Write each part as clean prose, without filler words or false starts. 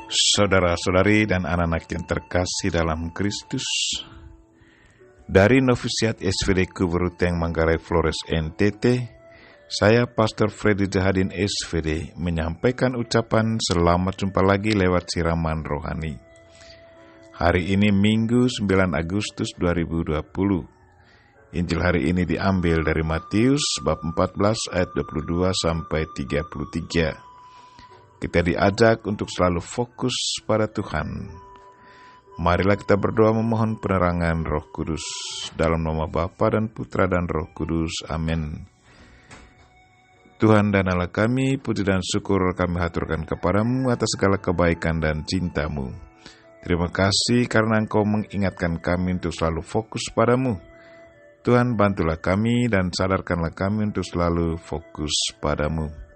Saudara-saudari dan anak-anak yang terkasih dalam Kristus, dari Novisiat SVD Kuburuteng Manggarai Flores NTT, saya Pastor Freddy Jahadin SVD menyampaikan ucapan selamat jumpa lagi lewat siraman rohani. Hari ini Minggu 9 Agustus 2020. Injil hari ini diambil dari Matius bab 14 ayat 22 sampai 33. Kita diajak untuk selalu fokus pada Tuhan. Marilah kita berdoa memohon penerangan Roh Kudus. Dalam nama Bapa dan Putra dan Roh Kudus. Amin. Tuhan dan Allah kami, puji dan syukur kami haturkan kepadamu atas segala kebaikan dan cintamu. Terima kasih karena Engkau mengingatkan kami untuk selalu fokus padamu. Tuhan, bantulah kami dan sadarkanlah kami untuk selalu fokus padamu.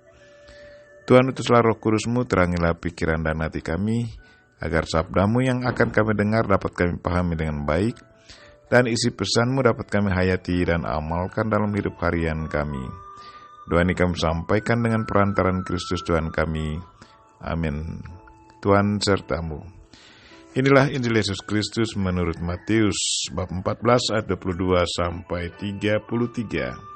Tuhan, utuslah Roh Kudus-Mu, terangilah pikiran dan hati kami, agar sabda-Mu yang akan kami dengar dapat kami pahami dengan baik, dan isi pesan-Mu dapat kami hayati dan amalkan dalam hidup harian kami. Doa ini kami sampaikan dengan perantaran Kristus Tuhan kami. Amin. Tuhan serta-Mu. Inilah Injil Yesus Kristus menurut Matius, bab 14 ayat 22 sampai 33.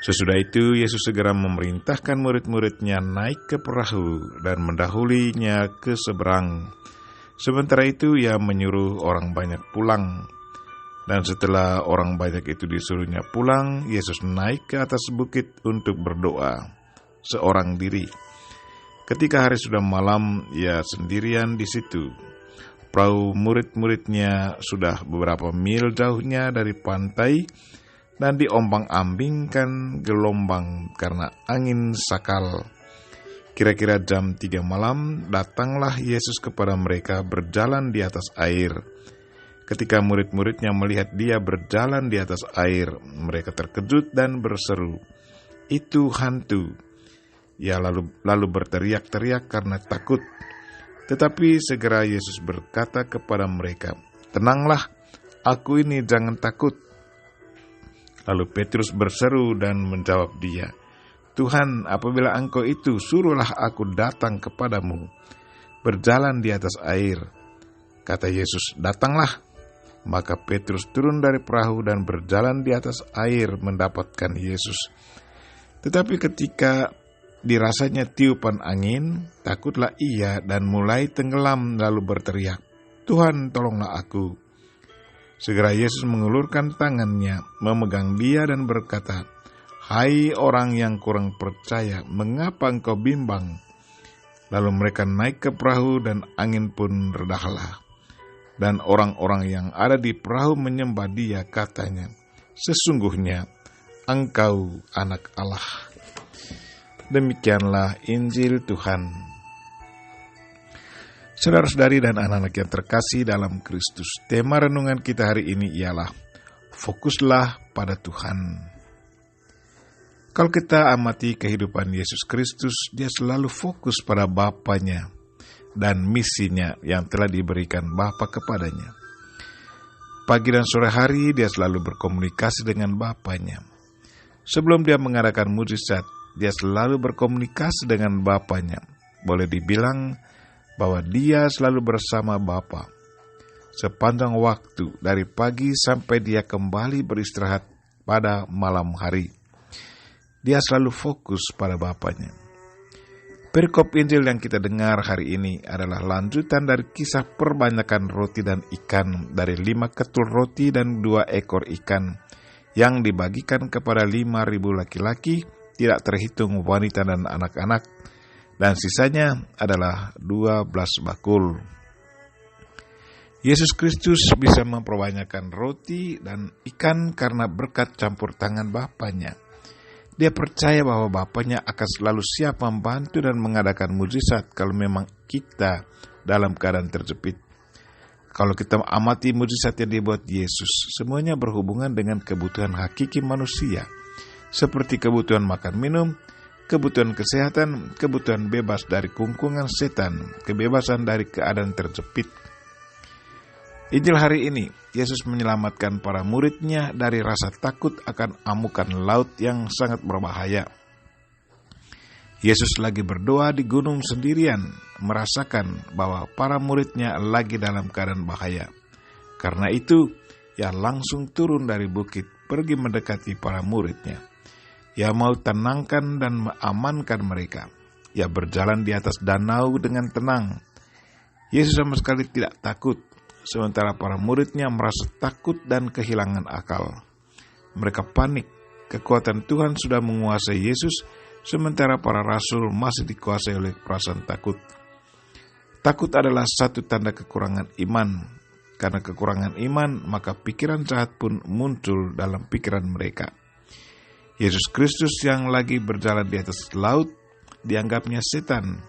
Sesudah itu, Yesus segera memerintahkan murid-muridnya naik ke perahu dan mendahulinya ke seberang. Sementara itu, ia menyuruh orang banyak pulang. Dan setelah orang banyak itu disuruhnya pulang, Yesus naik ke atas bukit untuk berdoa, seorang diri. Ketika hari sudah malam, ia sendirian di situ. Perahu murid-muridnya sudah beberapa mil jauhnya dari pantai, dan diombang-ambingkan gelombang karena angin sakal. Kira-kira jam 3 malam, datanglah Yesus kepada mereka berjalan di atas air. Ketika murid-muridnya melihat dia berjalan di atas air, mereka terkejut dan berseru, "Itu hantu!" Ia lalu berteriak-teriak karena takut. Tetapi segera Yesus berkata kepada mereka, "Tenanglah, aku ini, jangan takut." Lalu Petrus berseru dan menjawab dia, "Tuhan, apabila Engkau itu, suruhlah aku datang kepadamu, berjalan di atas air." Kata Yesus, "Datanglah." Maka Petrus turun dari perahu dan berjalan di atas air mendapatkan Yesus. Tetapi ketika dirasanya tiupan angin, takutlah ia dan mulai tenggelam lalu berteriak, "Tuhan, tolonglah aku." Segera Yesus mengulurkan tangannya, memegang dia dan berkata, "Hai orang yang kurang percaya, mengapa engkau bimbang?" Lalu mereka naik ke perahu dan angin pun redahlah. Dan orang-orang yang ada di perahu menyembah dia, katanya, "Sesungguhnya engkau anak Allah." Demikianlah Injil Tuhan. Saudara-saudari dan anak-anak yang terkasih dalam Kristus, tema renungan kita hari ini ialah fokuslah pada Tuhan. Kalau kita amati kehidupan Yesus Kristus, dia selalu fokus pada Bapanya dan misinya yang telah diberikan Bapa kepadanya. Pagi dan sore hari dia selalu berkomunikasi dengan Bapanya. Sebelum dia mengadakan mujizat, dia selalu berkomunikasi dengan Bapanya. Boleh dibilang bahwa dia selalu bersama Bapa sepanjang waktu dari pagi sampai dia kembali beristirahat pada malam hari. Dia selalu fokus pada Bapanya. Perikop Injil yang kita dengar hari ini adalah lanjutan dari kisah perbanyakan roti dan ikan dari 5 ketul roti dan 2 ekor ikan yang dibagikan kepada 5.000 laki-laki, tidak terhitung wanita dan anak-anak, dan sisanya adalah 12 bakul. Yesus Kristus bisa memperbanyakan roti dan ikan karena berkat campur tangan Bapanya. Dia percaya bahwa Bapanya akan selalu siap membantu dan mengadakan mujizat kalau memang kita dalam keadaan terjepit. Kalau kita amati mujizat yang dibuat Yesus, semuanya berhubungan dengan kebutuhan hakiki manusia, seperti kebutuhan makan minum, kebutuhan kesehatan, kebutuhan bebas dari kungkungan setan, kebebasan dari keadaan terjepit. Injil hari ini, Yesus menyelamatkan para muridnya dari rasa takut akan amukan laut yang sangat berbahaya. Yesus lagi berdoa di gunung sendirian, merasakan bahwa para muridnya lagi dalam keadaan bahaya. Karena itu, ia langsung turun dari bukit, pergi mendekati para muridnya. Ia mau tenangkan dan mengamankan mereka. Ia berjalan di atas danau dengan tenang. Yesus sama sekali tidak takut, sementara para muridnya merasa takut dan kehilangan akal. Mereka panik, kekuatan Tuhan sudah menguasai Yesus, sementara para rasul masih dikuasai oleh perasaan takut. Takut adalah satu tanda kekurangan iman. Karena kekurangan iman, maka pikiran jahat pun muncul dalam pikiran mereka. Yesus Kristus yang lagi berjalan di atas laut, dianggapnya setan.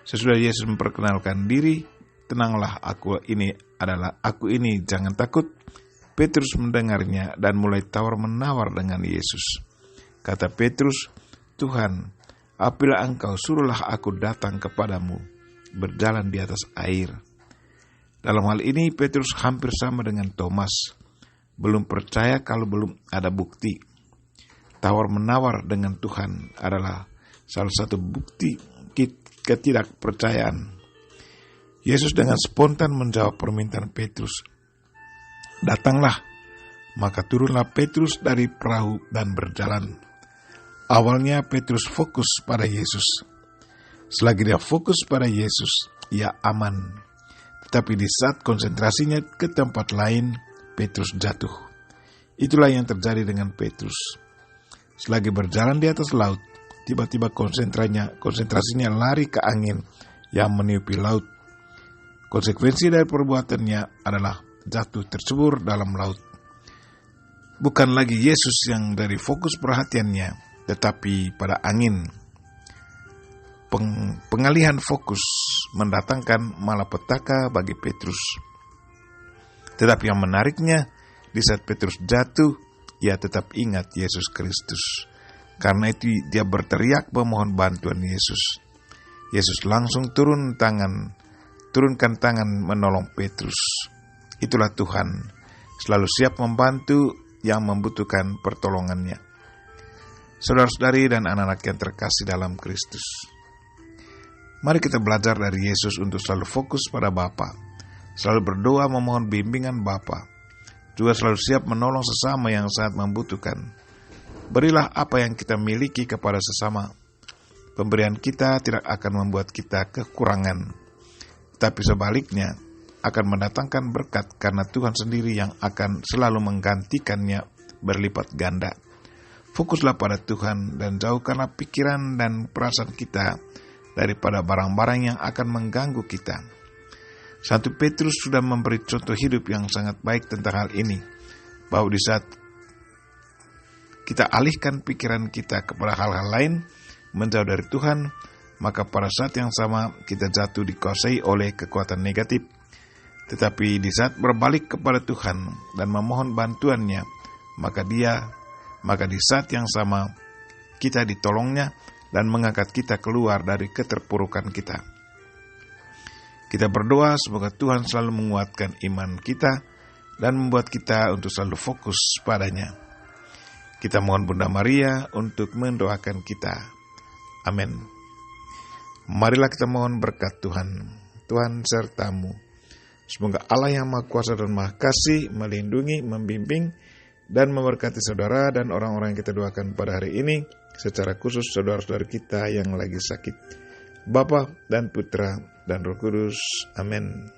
Sesudah Yesus memperkenalkan diri, tenanglah, aku ini, jangan takut. Petrus mendengarnya dan mulai tawar-menawar dengan Yesus. Kata Petrus, Tuhan, apabila Engkau suruhlah aku datang kepadamu, berjalan di atas air. Dalam hal ini Petrus hampir sama dengan Thomas, belum percaya kalau belum ada bukti. Tawar-menawar dengan Tuhan adalah salah satu bukti ketidakpercayaan. Yesus dengan spontan menjawab permintaan Petrus. Datanglah, maka turunlah Petrus dari perahu dan berjalan. Awalnya Petrus fokus pada Yesus. Selagi dia fokus pada Yesus, ia aman. Tetapi di saat konsentrasinya ke tempat lain, Petrus jatuh. Itulah yang terjadi dengan Petrus. Selagi berjalan di atas laut, tiba-tiba konsentrasinya lari ke angin yang meniupi laut. Konsekuensi dari perbuatannya adalah jatuh tercebur dalam laut. Bukan lagi Yesus yang dari fokus perhatiannya, tetapi pada angin. Pengalihan fokus mendatangkan malapetaka bagi Petrus. Tetapi yang menariknya, di saat Petrus jatuh, ia tetap ingat Yesus Kristus. Karena itu dia berteriak memohon bantuan Yesus. Yesus langsung turunkan tangan menolong Petrus. Itulah Tuhan, selalu siap membantu yang membutuhkan pertolongannya. Saudara-saudari dan anak-anak yang terkasih dalam Kristus, mari kita belajar dari Yesus untuk selalu fokus pada Bapa, selalu berdoa memohon bimbingan Bapa, juga selalu siap menolong sesama yang sangat membutuhkan. Berilah apa yang kita miliki kepada sesama. Pemberian kita tidak akan membuat kita kekurangan, tapi sebaliknya akan mendatangkan berkat karena Tuhan sendiri yang akan selalu menggantikannya berlipat ganda. Fokuslah pada Tuhan dan jauhkanlah pikiran dan perasaan kita daripada barang-barang yang akan mengganggu kita. Santo Petrus sudah memberi contoh hidup yang sangat baik tentang hal ini, bahwa di saat kita alihkan pikiran kita kepada hal-hal lain, menjauh dari Tuhan, maka pada saat yang sama kita jatuh dikuasai oleh kekuatan negatif. Tetapi di saat berbalik kepada Tuhan dan memohon bantuannya, maka di saat yang sama kita ditolongnya dan mengangkat kita keluar dari keterpurukan kita. Kita berdoa semoga Tuhan selalu menguatkan iman kita dan membuat kita untuk selalu fokus padanya. Kita mohon Bunda Maria untuk mendoakan kita. Amin. Marilah kita mohon berkat Tuhan. Tuhan sertamu. Semoga Allah yang Maha Kuasa dan Maha Kasih melindungi, membimbing, dan memberkati saudara dan orang-orang yang kita doakan pada hari ini, secara khusus saudara-saudara kita yang lagi sakit. Bapa dan Putra dan Roh Kudus. Amin.